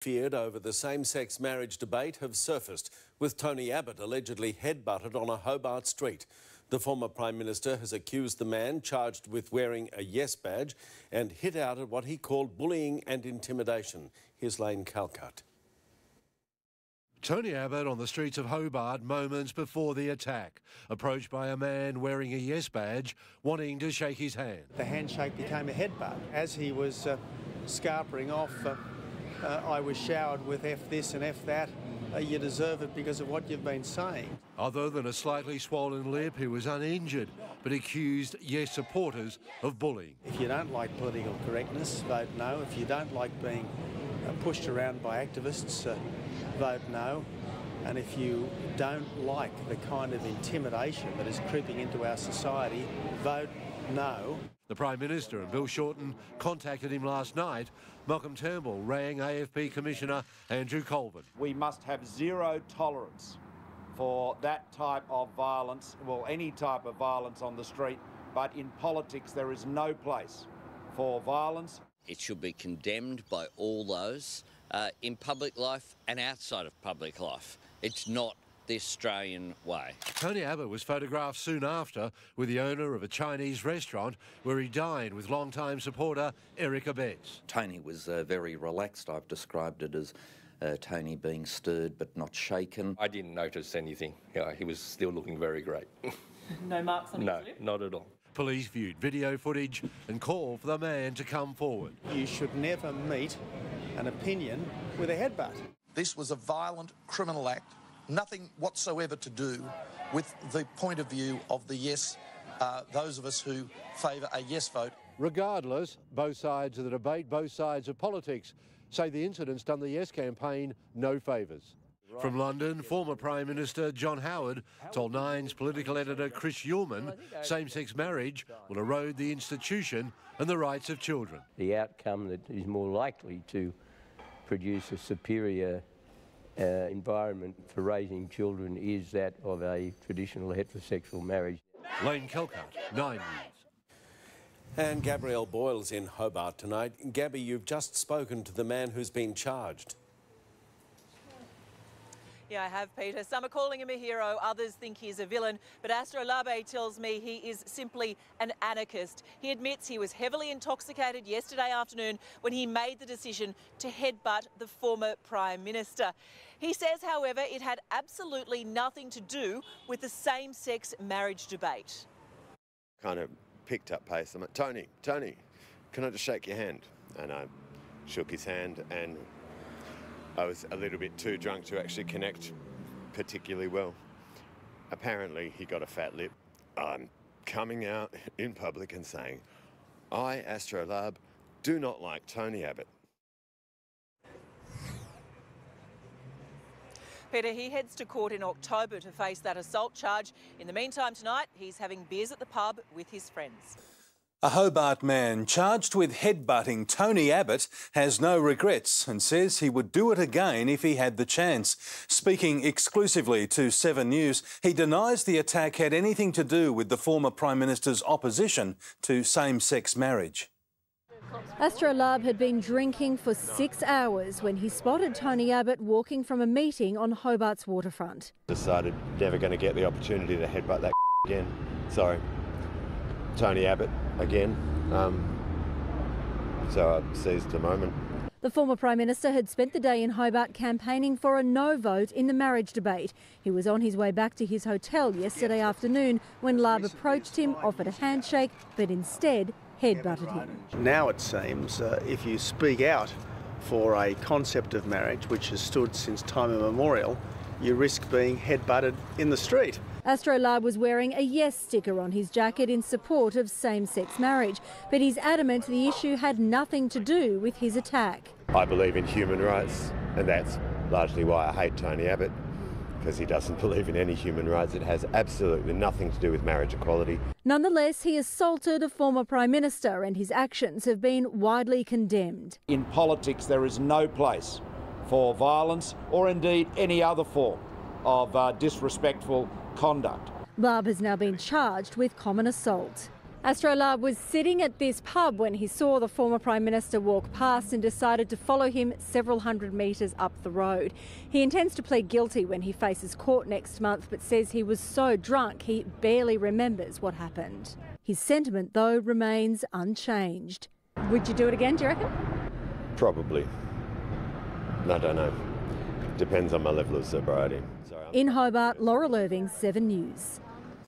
Feared over the same-sex marriage debate have surfaced, with Tony Abbott allegedly headbutted on a Hobart street. The former Prime Minister has accused the man charged with wearing a Yes badge and hit out at what he called bullying and intimidation. Here's Lane Calcutt. Tony Abbott on the streets of Hobart moments before the attack, approached by a man wearing a Yes badge, wanting to shake his hand. The handshake became a headbutt. As he was scarpering off, I was showered with F this and F that. You deserve it because of what you've been saying. Other than a slightly swollen lip, he was uninjured, but accused Yes supporters of bullying. If you don't like political correctness, vote no. If you don't like being pushed around by activists, vote no. And if you don't like the kind of intimidation that is creeping into our society, vote no. The Prime Minister and Bill Shorten contacted him last night. Malcolm Turnbull rang AFP Commissioner Andrew Colvin. We must have zero tolerance for that type of violence, well, any type of violence on the street, but in politics there is no place for violence. It should be condemned by all those in public life and outside of public life. It's not the Australian way. Tony Abbott was photographed soon after with the owner of a Chinese restaurant where he dined with longtime supporter Erica Betts. Tony was very relaxed. I've described it as Tony being stirred but not shaken. I didn't notice anything. He was still looking very great. No marks on his lip? No, not at all. Police viewed video footage and called for the man to come forward. You should never meet an opinion with a headbutt. This was a violent criminal act. Nothing whatsoever to do with the point of view of the Yes, those of us who favour a Yes vote. Regardless, both sides of the debate, both sides of politics, say the incident's done the Yes campaign no favours. From London, former Prime Minister John Howard told Nine's political editor Chris Uhlmann same-sex marriage will erode the institution and the rights of children. The outcome that is more likely to produce a superior environment for raising children is that of a traditional heterosexual marriage. Lane Calcutt, 9 News. And Gabrielle Boyle's in Hobart tonight. Gabby, you've just spoken to the man who's been charged. Yeah, I have, Peter. Some are calling him a hero, others think he's a villain, but Astro Labe tells me he is simply an anarchist. He admits he was heavily intoxicated yesterday afternoon when he made the decision to headbutt the former Prime Minister. He says, however, it had absolutely nothing to do with the same-sex marriage debate. Kind of picked up pace. I'm like, Tony, can I just shake your hand? And I shook his hand, and I was a little bit too drunk to actually connect particularly well. Apparently, he got a fat lip. I'm coming out in public and saying, I, Astro Labe, do not like Tony Abbott. Peter, he heads to court in October to face that assault charge. In the meantime, tonight, he's having beers at the pub with his friends. A Hobart man charged with headbutting Tony Abbott has no regrets and says he would do it again if he had the chance. Speaking exclusively to 7 News, he denies the attack had anything to do with the former Prime Minister's opposition to same-sex marriage. Astro Labe had been drinking for 6 hours when he spotted Tony Abbott walking from a meeting on Hobart's waterfront. Decided never going to get the opportunity to headbutt that again. Sorry. Tony Abbott again, so I seized the moment. The former Prime Minister had spent the day in Hobart campaigning for a no vote in the marriage debate. He was on his way back to his hotel yesterday afternoon when Labe approached him, offered a handshake, but instead headbutted him. Now it seems if you speak out for a concept of marriage which has stood since time immemorial, you risk being headbutted in the street. Astro Labe was wearing a Yes sticker on his jacket in support of same-sex marriage, but he's adamant the issue had nothing to do with his attack. I believe in human rights, and that's largely why I hate Tony Abbott, because he doesn't believe in any human rights. It has absolutely nothing to do with marriage equality. Nonetheless, he assaulted a former Prime Minister and his actions have been widely condemned. In politics there is no place for violence or indeed any other form of disrespectful conduct. Labe has now been charged with common assault. Astro Labe was sitting at this pub when he saw the former Prime Minister walk past and decided to follow him several hundred metres up the road. He intends to plead guilty when he faces court next month, but says he was so drunk he barely remembers what happened. His sentiment, though, remains unchanged. Would you do it again, do you reckon? Probably. I don't know. Depends on my level of sobriety. In Hobart, Laurel Irving, 7 News.